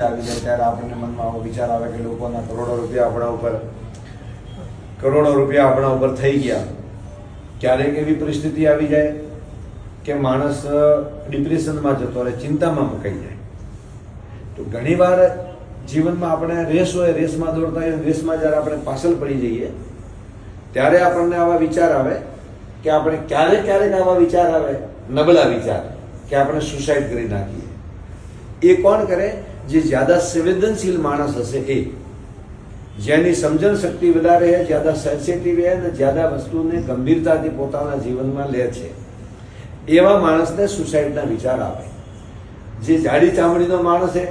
આવી જાય ત્યારે આપણને મનમાં આવો વિચાર આવે કે લોકોના કરોડો રૂપિયા આપણા ઉપર થઈ ગયા. ક્યારેક એવી પરિસ્થિતિ આવી જાય કે માણસ ડિપ્રેશનમાં જતો રહે, ચિંતામાં મુકાઈ જાય. તો ઘણીવાર જીવનમાં આપણે રેસ હોય, રેસમાં દોડતા હોય, રેસમાં જ્યારે આપણે પાછળ પડી જઈએ ત્યારે આપણને આવા વિચાર આવે કે આપણે ક્યારેક આવા વિચાર આવે, નબળા વિચાર, કે આપણે સુસાઇડ કરી નાખીએ. એ કોણ કરે? જે જ્યાદા સંવેદનશીલ માણસ હશે, એ જેની સમજણ શક્તિ વધારે છે, જ્યાદા સેન્સિટિવ છે અને જ્યાદા વસ્તુને ગંભીરતાથી પોતાના જીવનમાં લે છે, એવા માણસને સુસાઇડના વિચાર આવે. જે જાડી ચામડીનો માણસ છે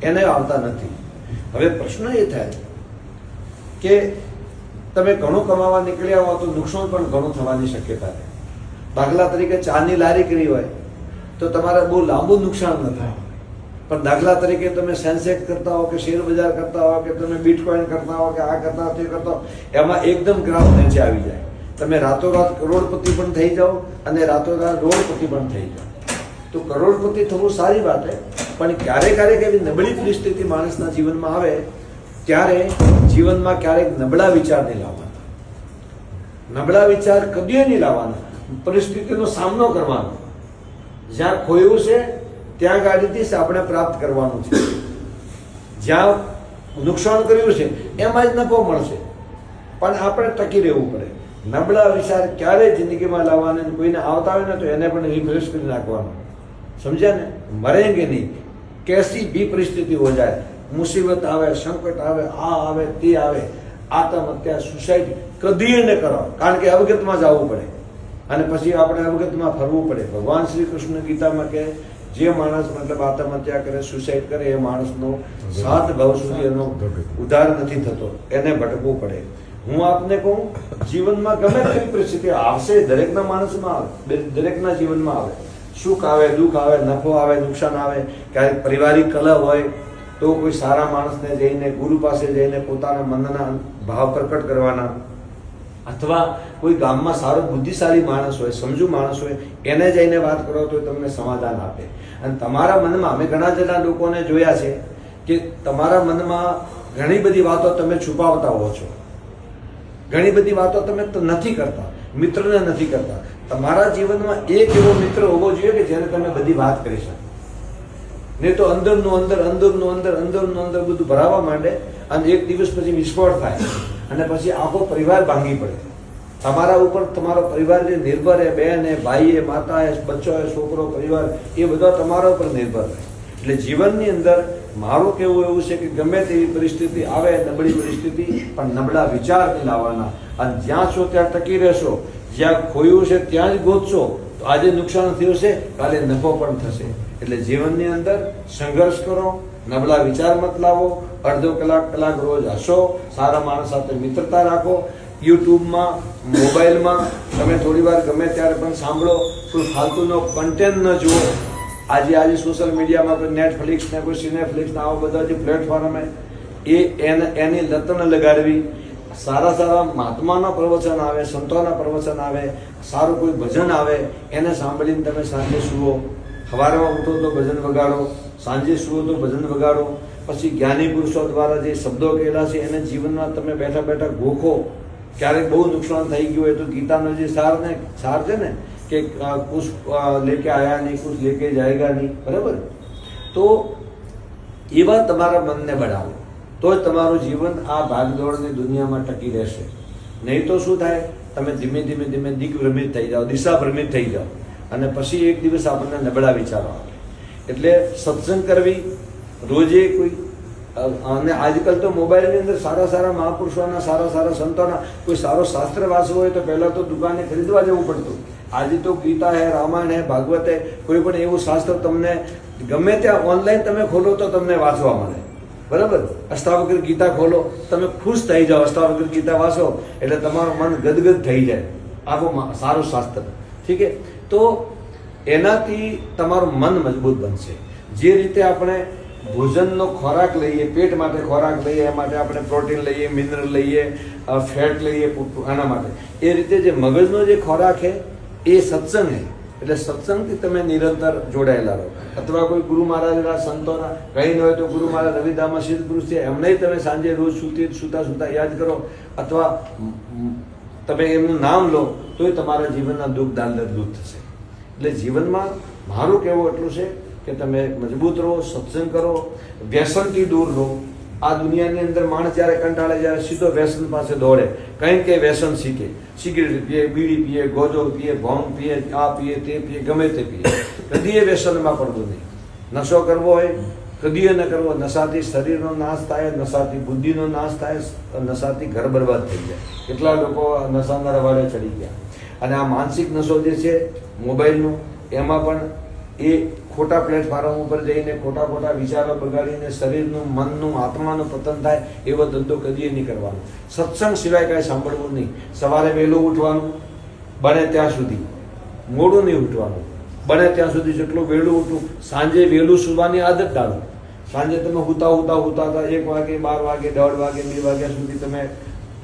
એને આવતા નથી. હવે પ્રશ્ન એ થાય કે તમે ઘણું કમાવા નીકળ્યા હો તો નુકસાન પણ ઘણું થવાની શક્યતા છે. દાખલા તરીકે ચાની લારી કરી હોય તો તમારે બહુ લાંબુ નુકસાન ન થાય, પણ દાખલા તરીકે તમે સેન્સેક્સ કરતા હો કે શેર બજાર કરતા હો કે તમે બિટકોઈન કરતા હો કે આ કરતા હો તે કરતા હો, એમાં એકદમ ગ્રાફ નીચે આવી જાય. તમે રાતોરાત કરોડપતિ પણ થઈ જાઓ અને રાતોરાત રોડપતિ પણ થઈ જાઓ. તો કરોડપતિ થવું સારી વાત છે, પણ ક્યારેક એવી નબળી પરિસ્થિતિ માણસના જીવનમાં આવે ત્યારે જીવનમાં ક્યારેક નબળા વિચાર નહીં લાવવાના. નબળા વિચાર કદી નહીં લાવવાના. પરિસ્થિતિનો સામનો કરવાનો. જ્યાં ખોયું છે ત્યાં ગાડીથી આપણે પ્રાપ્ત કરવાનું છે. જ્યાં નુકસાન કર્યું છે એમાં જ નફો મળશે, પણ આપણે ટકી રહેવું પડે. નબળા વિચાર ક્યારેય જિંદગીમાં લાવવાના, કોઈને આવતા હોય ને તો એને પણ રિફ્રેશ કરી નાખવાનો. સમજ્યા ને? મરેંગે નહીં. कैसी भी परिस्थिति हो जाए, मुसीबत આવે, સંકટ આવે, આ આવે તે આવે, આત્મહત્યા, સુસાઇડ કદી ન કરો, કારણ કે અવગતમાં જવું પડે અને પછી આપણે અવગતમાં ફરવું પડે. ભગવાન શ્રી કૃષ્ણ ગીતામાં કે જે માણસ મતલબ આત્મહત્યા કરે, સુસાઇડ કરે, એ માણસનો 7 ભાવ સુધી એનો ઉદ્ધાર નથી થતો, એને ભટકવું પડે. હું આપને કહું, જીવનમાં ગમે તેવી પરિસ્થિતિ આવશે, દરેકના માણસમાં આવે, દરેકના જીવનમાં આવે. સુખ આવે, દુઃખ આવે, નફો આવે, નુકસાન આવે. ક્યારેક પારિવારિક કલહ હોય તો કોઈ સારા માણસને જઈને, ગુરુ પાસે જઈને પોતાના મનના ભાવ પ્રકટ કરવાના, અથવા કોઈ ગામમાં સારો બુદ્ધિશાળી માણસ હોય, સમજુ માણસ હોય, એને જઈને વાત કરો તો તમને સમાધાન આપે. અને તમારા મનમાં, અમે ઘણા જણા લોકોને જોયા છે કે તમારા મનમાં ઘણી બધી વાતો તમે છુપાવતા હો છો, ઘણી બધી વાતો તમે નથી કરતા, મિત્રને નથી કરતા. તમારા જીવનમાં એક એવો મિત્ર હોવો જોઈએ કે જેને તમે બધી વાત કરી શકો. નહીં તો અંદરનું અંદર બધું ભરાવા માંડે અને એક દિવસ પછી વિસ્ફોટ થાય અને પછી આખો પરિવાર ભાંગી પડે. તમારા ઉપર તમારો પરિવાર જે નિર્ભર છે, બહેન હે, ભાઈ હે, માતા હે, બચ્ચો હે, છોકરો, પરિવાર, એ બધા તમારા ઉપર નિર્ભર રહે. એટલે જીવનની અંદર મારું કહેવું એવું છે કે ગમે તેવી પરિસ્થિતિ આવે, નબળી પરિસ્થિતિ, પણ નબળા વિચાર નહીં લાવવાના. અને જ્યાં છો ત્યાં ટકી રહેશો, જ્યાં ખોયું છે ત્યાં જ ગોતશો તો આજે નુકસાન થયું છે, કાલે નફો પણ થશે. એટલે જીવનની અંદર સંઘર્ષ કરો, નબળા વિચાર મત લાવો, અડધો કલાક રોજ હસો, સારા માણસ સાથે મિત્રતા રાખો. યુટ્યુબમાં, મોબાઈલમાં તમે થોડી વાર ગમે ત્યારે પણ સાંભળો, કોઈ ફાલતુનો કન્ટેન્ટ ન જુઓ. આજે સોશિયલ મીડિયામાં કોઈ નેટફ્લિક્સ ને કોઈ સિનેફ્લિક્સ ને આવા બધા જે પ્લેટફોર્મ એની લત ન લગાડવી. સારા મહાત્માના પ્રવચન આવે, સંતોના પ્રવચન આવે, સારું કોઈ ભજન આવે, એને સાંભળીને તમે સાંજે સુવો. સવારમાં ઉઠો તો ભજન વગાડો, સાંજે સુવો તો ભજન વગાડો. પછી જ્ઞાની પુરુષો દ્વારા જે શબ્દો કહેલા છે એને જીવનમાં તમે બેઠા ગોખો. ક્યારેક બહુ નુકસાન થઈ ગયું હોય તો ગીતાનો જે સાર છે ને કે કુછ લેકે આયા નહીં, કુછ લેકે જાયગા નહીં, બરાબર? તો એવા તમારા મનને બનાવો તો જ તમારું જીવન આ ભાગદોડની દુનિયામાં ટકી રહેશે. નહીં તો શું થાય? તમે ધીમે દિગ્ભ્રમિત થઈ જાઓ, દિશાભ્રમિત થઈ જાઓ અને પછી એક દિવસ આપણને નબળા વિચારો આવે. એટલે સત્સંગ કરવી રોજે કોઈ. અને આજકાલ તો મોબાઈલની અંદર સારા મહાપુરુષોના, સારા સંતોના કોઈ સારો શાસ્ત્ર વાંચવો હોય તો પહેલાં તો દુકાને ખરીદવા જવું પડતું. આજે તો ગીતા હે, રામાયણ હે, ભાગવત હે, કોઈ પણ એવું શાસ્ત્ર તમને ગમે ત્યાં ઓનલાઈન તમે ખોલો તો તમને વાંચવા મળે, બરાબર? અષ્ટાવક્ર ગીતા ખોલો, તમે ખુશ થઈ જાઓ. અષ્ટાવક્ર ગીતા વાંચો એટલે તમારું મન ગદગદ થઈ જાય. આખું સારું શાસ્ત્ર, ઠીક છે? તો એનાથી તમારું મન મજબૂત બનશે. જે રીતે આપણે ભોજનનો ખોરાક લઈએ, પેટ માટે ખોરાક લઈએ, એ માટે આપણે પ્રોટીન લઈએ, મિનરલ લઈએ, ફેટ લઈએ, આના માટે. એ રીતે જે મગજનો જે ખોરાક છે એ સત્સંગ છે. એટલે સત્સંગથી તમે નિરંતર જોડાયેલા રહો. અથવા કોઈ ગુરુ મહારાજના સંતોના કંઈ ન હોય તો ગુરુ મહારાજ રવિદામા સિદ્ધ પુરુષ છે એમને તમે સાંજે રોજ સુતા યાદ કરો, અથવા તમે એમનું નામ લો તોય તમારા જીવનના દુઃખ દાંદર દૂર થશે. એટલે જીવનમાં મારું કહેવું એટલું છે કે તમે મજબૂત રહો, સત્સંગ કરો, વ્યસનથી દૂર રહો. આ દુનિયાની અંદર માણસ જ્યારે કંટાળે જ્યારે સીધો વ્યસન પાસે દોડે, કંઈ કે વ્યસન શીખે, સિગરેટ પીએ, બીડી પીએ, ગોજો પીએ, ભોંગ પીએ, આ પીએ, તે પીએ, ગમે તે પીએ. કદી એ વ્યસનમાં પડવું નહીં. નશો કરવો હોય કદી ન કરવો. નશાથી શરીરનો નાશ થાય, નશાથી બુદ્ધિનો નાશ થાય, નશાથી ઘર બરબાદ થઈ જાય. કેટલા લોકો નશાના રવાડે ચડી ગયા. અને આ માનસિક નશો જે છે મોબાઈલનો, એમાં પણ એ ખોટા પ્લેટફોર્મ ઉપર જઈને ખોટા વિચારો બગાડીને શરીરનું, મનનું, આત્માનું પતન થાય એવો ધંધો કદી નહીં કરવાનો. સત્સંગ સિવાય કાંઈ સાંભળવું નહીં. સવારે વહેલું ઉઠવાનું, બને ત્યાં સુધી મોડું નહીં ઉઠવાનું, બને ત્યાં સુધી જેટલું વહેલું ઉઠવું. સાંજે વહેલું સુવાની આદત ડાળો. સાંજે તમે હુતા 1 વાગે, 12 વાગે, 1:30 વાગે, 2 વાગ્યા સુધી તમે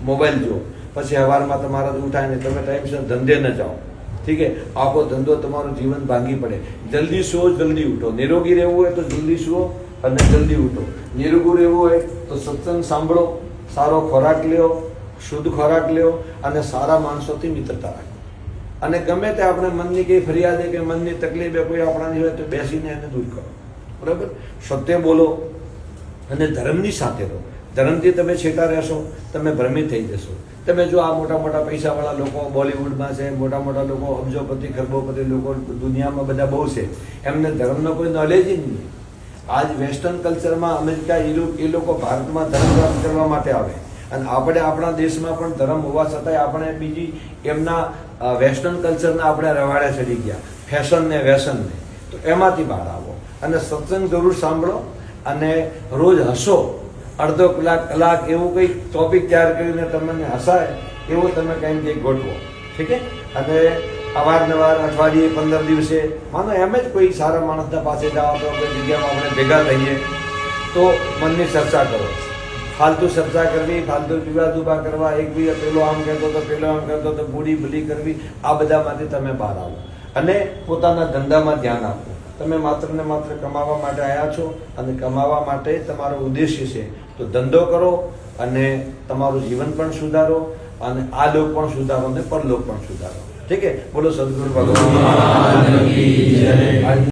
મોબાઈલ જુઓ. પછી સવારમાં તમારા ઉઠાય ને તમે ટાઈમસર ધંધે ન જાઓ. ઠીક છે, આખો ધંધો તમારું જીવન ભાંગી પડે. જલ્દી સુવો, જલ્દી ઉઠો. નિરોગી રહેવું હોય તો જલ્દી સુવો અને જલ્દી ઉઠો. નિરોગી રહેવું હોય તો સત્સંગ સાંભળો, સારો ખોરાક લ્યો, શુદ્ધ ખોરાક લ્યો અને સારા માણસોથી મિત્રતા રાખો. અને ગમે તે આપણે મનની કંઈ ફરિયાદ કે મનની તકલીફ કોઈ આપણાની હોય તો બેસીને એને દૂર કરો. બરાબર? સત્ય બોલો અને ધર્મની સાથે રહો. ધર્મથી તમે છેટા રહેશો, તમે ભ્રમિત થઈ જશો. તમે જો આ મોટા પૈસાવાળા લોકો બોલિવૂડમાં છે, મોટા લોકો અબજોપતિ ખરબોપતિ લોકો દુનિયામાં બધા બહુ છે, એમને ધર્મનો કોઈ નોલેજ જ નહીં. આજ વેસ્ટર્ન કલ્ચરમાં અમેરિકા એ લોકો ભારતમાં ધર્મ પ્રાપ્ત કરવા માટે આવે, અને આપણે આપણા દેશમાં પણ ધર્મ હોવા છતાંય આપણે બીજી એમના વેસ્ટર્ન કલ્ચરના આપણે રવાડે ચડી ગયા, ફેશન ને વ્યસનને. તો એમાંથી બહાર આવો અને સત્સંગ જરૂર સાંભળો અને રોજ હસો. અડધો કલાક એવું કંઈક ટોપિક તૈયાર કરીને તમને હસાય એવો તમે કંઈક ગોઠવો. ઠીક છે? અને અવારનવાર અઠવાડિયે 15 દિવસે માનો એમ જ કોઈ સારા માણસના પાસે જાઓ તો કોઈ જગ્યામાં આપણે ભેગા થઈએ તો મનની ચર્ચા કરો. ફાલતુ ચર્ચા કરવી, ફાલતુ વિવાદ ઉભા કરવા, એકબીજા પેલો આમ કહેતો તો પેલો આમ કહેતો તો બૂડી ભૂલી કરવી, આ બધામાંથી તમે બહાર આવો અને પોતાના ધંધામાં ધ્યાન આપો. તમે માત્ર ને માત્ર કમાવા માટે આવ્યા છો અને કમાવા માટે તમારો ઉદ્દેશ્ય છે તો ધંધો કરો અને તમારું જીવન પણ સુધારો અને આ લોક પણ સુધારો અને પરલોક પણ સુધારો. ઠીક છે? બોલો સદગુરુ ભગવાન.